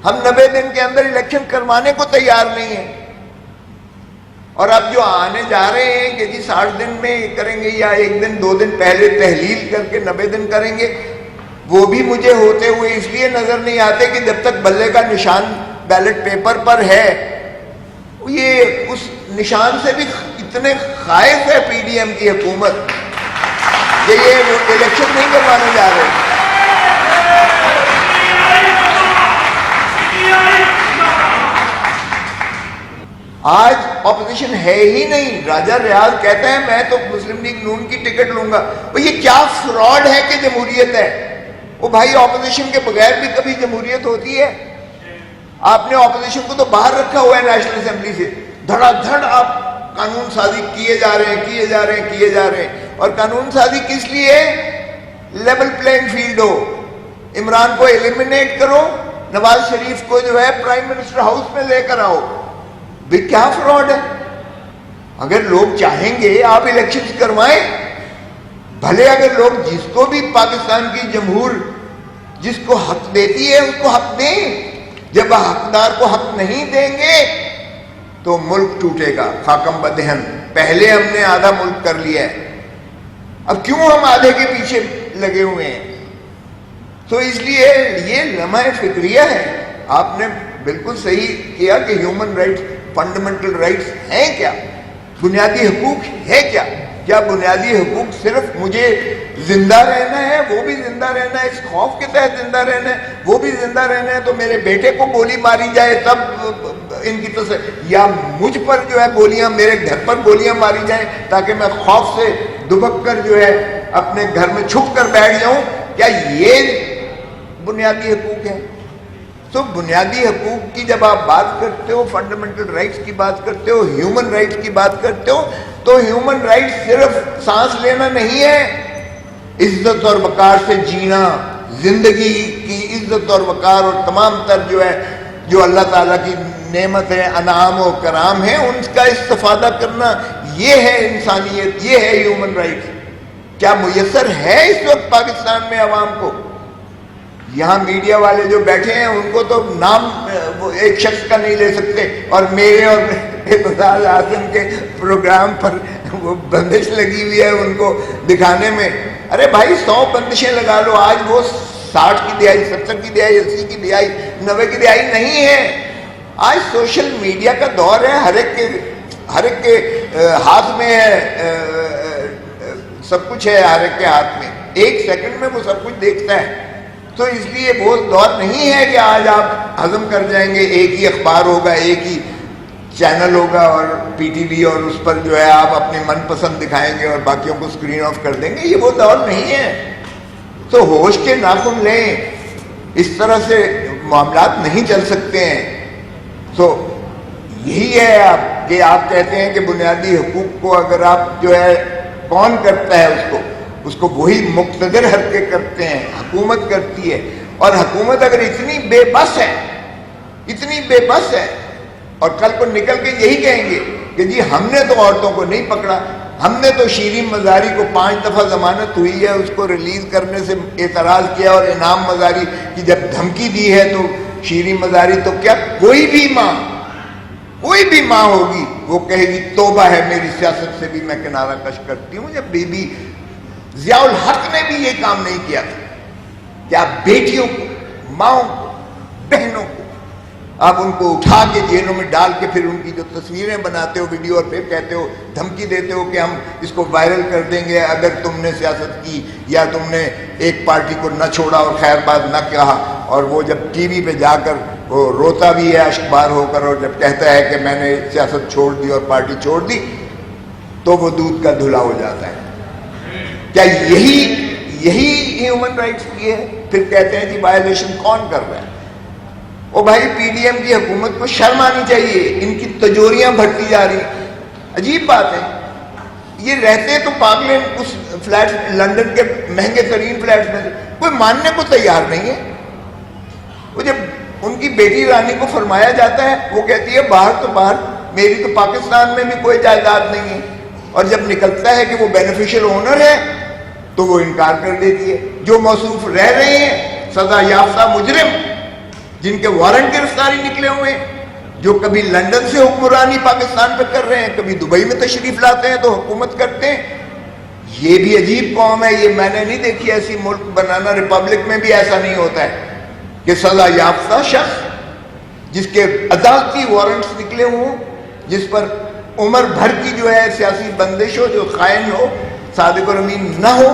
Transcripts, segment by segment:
ہم 90 دن کے اندر الیکشن کروانے کو تیار نہیں ہیں. اور اب جو آنے جا رہے ہیں کہ جی 60 دن میں کریں گے یا 1 دن 2 دن پہلے تحلیل کر کے 90 دن کریں گے، وہ بھی مجھے ہوتے ہوئے اس لیے نظر نہیں آتے کہ جب تک بلے کا نشان بیلٹ پیپر پر ہے، یہ اس نشان سے بھی اتنے خائف ہے پی ڈی ایم کی حکومت کہ یہ الیکشن نہیں کروانے جا رہے. آج اپوزیشن ہے ہی نہیں. راجہ ریاض کہتا ہے میں تو مسلم لیگ نون کی ٹکٹ لوں گا. یہ کیا فراڈ ہے کہ جمہوریت ہے؟ وہ بھائی اپوزیشن کے بغیر بھی کبھی جمہوریت ہوتی ہے؟ آپ نے اپوزیشن کو تو باہر رکھا ہوا ہے نیشنل اسمبلی سے. دھڑا دھڑ آپ قانون سازی کیے جا رہے ہیں. اور قانون سازی کس لیے؟ لیول پلینگ فیلڈ ہو. عمران کو ایلیمنیٹ کرو، نواز شریف کو جو ہے پرائم منسٹر ہاؤس میں لے کر آؤ. بھی کیا فراڈ ہے؟ اگر لوگ چاہیں گے آپ الیکشن کروائیں. بھلے اگر لوگ جس کو بھی پاکستان کی جمہور جس کو حق دیتی ہے اس کو حق دیں. جب حقدار کو حق نہیں دیں گے تو ملک ٹوٹے گا. خاکم بدہن. پہلے ہم نے آدھا ملک کر لیا ہے، اب کیوں ہم آدھے کے پیچھے لگے ہوئے ہیں؟ تو اس لیے یہ لمحہ فکریہ ہے. آپ نے بالکل صحیح کیا کہ ہیومن رائٹس، فنڈامنٹل رائٹس ہیں کیا؟ بنیادی حقوق ہے کیا؟ کیا بنیادی حقوق صرف مجھے زندہ رہنا ہے، وہ بھی زندہ رہنا ہے، اس خوف کے تحت زندہ رہنا ہے، وہ بھی زندہ رہنا ہے تو میرے بیٹے کو گولی ماری جائے تب ان کی یا مجھ پر جو ہے گولیاں، میرے گھر پر گولیاں ماری جائیں تاکہ میں خوف سے دبک کر جو ہے اپنے گھر میں چھپ کر بیٹھ جاؤں؟ کیا یہ بنیادی حقوق ہے؟ تو بنیادی حقوق کی جب آپ بات کرتے ہو، فنڈامنٹل رائٹس کی بات کرتے ہو، ہیومن رائٹس کی بات کرتے ہو، تو ہیومن رائٹس صرف سانس لینا نہیں ہے، عزت اور وقار سے جینا، زندگی کی عزت اور وقار اور تمام تر جو ہے جو اللہ تعالیٰ کی نعمت ہے، انعام و کرام ہے، ان کا استفادہ کرنا، یہ ہے انسانیت، یہ ہے ہیومن رائٹس. کیا میسر ہے اس وقت پاکستان میں عوام کو؟ یہاں میڈیا والے جو بیٹھے ہیں ان کو تو نام وہ ایک شخص کا نہیں لے سکتے، اور میرے اور اعتزاز اعظم کے پروگرام پر وہ بندش لگی ہوئی ہے ان کو دکھانے میں. ارے بھائی 100 بندشیں لگا لو، آج وہ 60 کی دہائی، 70 کی دہائی، 80 کی دہائی، 90 کی دہائی نہیں ہے. آج سوشل میڈیا کا دور ہے، ہر ایک کے ہاتھ میں ہے، سب کچھ ہے ہر ایک کے ہاتھ میں. 1 سیکنڈ میں وہ سب کچھ دیکھتا ہے. تو اس لیے وہ دور نہیں ہے کہ آج آپ ہضم کر جائیں گے، ایک ہی اخبار ہوگا، ایک ہی چینل ہوگا اور پی ٹی وی، اور اس پر جو ہے آپ اپنے من پسند دکھائیں گے اور باقیوں کو اسکرین آف کر دیں گے. یہ وہ دور نہیں ہے. تو ہوش کے ناخن لیں، اس طرح سے معاملات نہیں چل سکتے ہیں. تو یہی ہے آپ کہ آپ کہتے ہیں کہ بنیادی حقوق کو اگر آپ جو ہے کون کرتا ہے اس کو وہی مقتدر حرکت کرتے ہیں، حکومت کرتی ہے. اور حکومت اگر اتنی بے بس ہے اور کل کو نکل کے یہی کہیں گے کہ جی ہم نے تو عورتوں کو نہیں پکڑا، ہم نے تو شیرین مزاری کو 5 دفعہ ضمانت ہوئی ہے اس کو ریلیز کرنے سے اعتراض کیا، اور انعام مزاری کی جب دھمکی دی ہے تو شیرین مزاری تو کیا کوئی بھی ماں ہوگی وہ کہے گی توبہ ہے، میری سیاست سے بھی میں کنارہ کش کرتی ہوں. جب بی بی ضیاء الحق نے بھی یہ کام نہیں کیا تھا. کیا بیٹیوں کو، ماؤں کو، بہنوں کو آپ ان کو اٹھا کے جیلوں میں ڈال کے پھر ان کی جو تصویریں بناتے ہو ویڈیو، اور پھر کہتے ہو، دھمکی دیتے ہو کہ ہم اس کو وائرل کر دیں گے اگر تم نے سیاست کی یا تم نے ایک پارٹی کو نہ چھوڑا اور خیر بات نہ کہا. اور وہ جب ٹی وی پہ جا کر وہ روتا بھی ہے اشکبار ہو کر، اور جب کہتا ہے کہ میں نے سیاست چھوڑ دی اور پارٹی چھوڑ دی، تو وہ دودھ کا دھلا ہو جاتا ہے. کیا یہی ہیومن رائٹس کی ہے؟ پھر کہتے ہیں جی وائلیشن کون کر رہا ہے؟ او بھائی پی ڈی ایم کی حکومت کو شرم آنی چاہیے، ان کی تجوریاں بڑھتی جا رہی ہیں. عجیب بات ہے، یہ رہتے تو پارلیمنٹ اس فلیٹ لندن کے مہنگے ترین فلیٹس میں کوئی ماننے کو تیار نہیں ہے. وہ جب ان کی بیٹی رانی کو فرمایا جاتا ہے وہ کہتی ہے باہر تو باہر، میری تو پاکستان میں بھی کوئی جائیداد نہیں ہے. اور جب نکلتا ہے کہ وہ بینیفیشل اونر ہے تو وہ انکار کر دیتی ہے. جو موصوف رہ رہے ہیں سزا یافتہ مجرم جن کے وارنٹ گرفتاری نکلے ہوئے ہیں، جو کبھی لندن سے حکمرانی پاکستان پہ کر رہے ہیں، کبھی دبئی میں تشریف لاتے ہیں تو حکومت کرتے ہیں۔ یہ بھی عجیب قوم ہے، یہ میں نے نہیں دیکھی ایسی ملک بنانا۔ ریپبلک میں بھی ایسا نہیں ہوتا ہے کہ سزا یافتہ شخص جس کے عدالتی وارنٹس نکلے ہوں، جس پر عمر بھر کی جو ہے سیاسی بندش ہو، جو خائن ہو، صادق اور امین نہ ہو،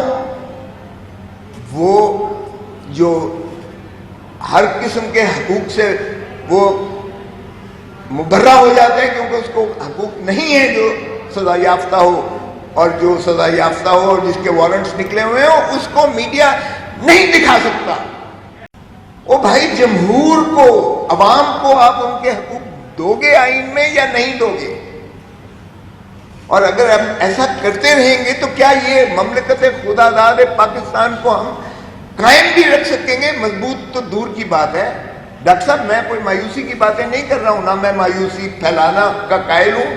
وہ جو ہر قسم کے حقوق سے وہ مبرہ ہو جاتے ہیں کیونکہ اس کو حقوق نہیں ہے جو سزا یافتہ ہو، اور جو سزا یافتہ ہو اور جس کے وارنٹس نکلے ہوئے ہوں اس کو میڈیا نہیں دکھا سکتا۔ او بھائی، جمہور کو، عوام کو آپ ان کے حقوق دو گے آئین میں یا نہیں دو گے؟ اور اگر ہم ایسا کرتے رہیں گے تو کیا یہ مملکت خدا داد پاکستان کو ہم قائم بھی رکھ سکیں گے؟ مضبوط تو دور کی بات ہے۔ ڈاکٹر صاحب، میں کوئی مایوسی کی باتیں نہیں کر رہا ہوں، نہ میں مایوسی پھیلانا کا قائل ہوں،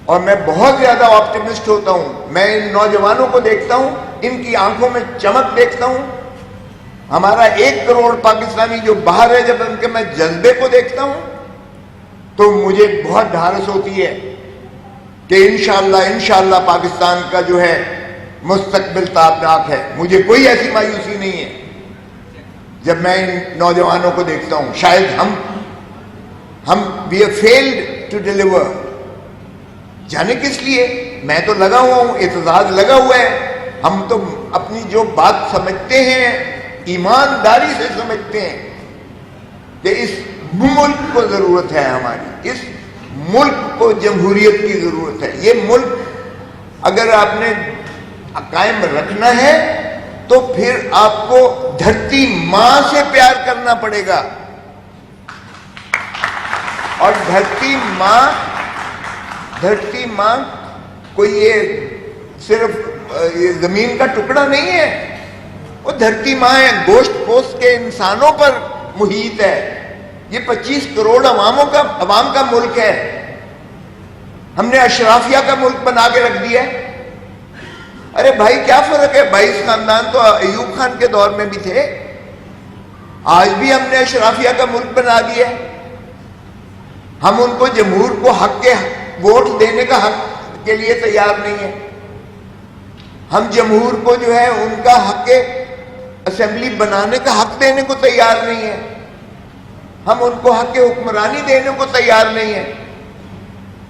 اور میں بہت زیادہ آپٹیمسٹ ہوتا ہوں۔ میں ان نوجوانوں کو دیکھتا ہوں، ان کی آنکھوں میں چمک دیکھتا ہوں۔ ہمارا 1 کروڑ پاکستانی جو باہر ہے، جب ان کے میں جذبے کو دیکھتا ہوں تو مجھے بہت ڈھارس ہوتی ہے کہ انشاءاللہ پاکستان کا جو ہے مستقبل تابناک ہے۔ مجھے کوئی ایسی مایوسی نہیں ہے جب میں ان نوجوانوں کو دیکھتا ہوں۔ شاید ہم we have failed to deliver, جانے کس لیے؟ میں تو لگا ہوا ہوں، اعتزاز لگا ہوا ہے۔ ہم تو اپنی جو بات سمجھتے ہیں ایمانداری سے سمجھتے ہیں کہ اس ملک کو ضرورت ہے، ہماری اس ملک کو جمہوریت کی ضرورت ہے۔ یہ ملک اگر آپ نے قائم رکھنا ہے تو پھر آپ کو دھرتی ماں سے پیار کرنا پڑے گا، اور دھرتی ماں کوئی یہ صرف یہ زمین کا ٹکڑا نہیں ہے، وہ دھرتی ماں ہے، گوشت پوست کے انسانوں پر محیط ہے۔ یہ 25 کروڑ عوام کا ملک ہے، ہم نے اشرافیہ کا ملک بنا کے رکھ دیا ہے۔ ارے بھائی، کیا فرق ہے؟ 22 خاندان تو ایوب خان کے دور میں بھی تھے، آج بھی ہم نے اشرافیہ کا ملک بنا دیا ہے۔ ہم ان کو جمہور کو حق کے ووٹ دینے کا حق کے لیے تیار نہیں ہے، ہم جمہور کو جو ہے ان کا حق اسمبلی بنانے کا حق دینے کو تیار نہیں ہے، ہم ان کو حق حکمرانی دینے کو تیار نہیں ہے۔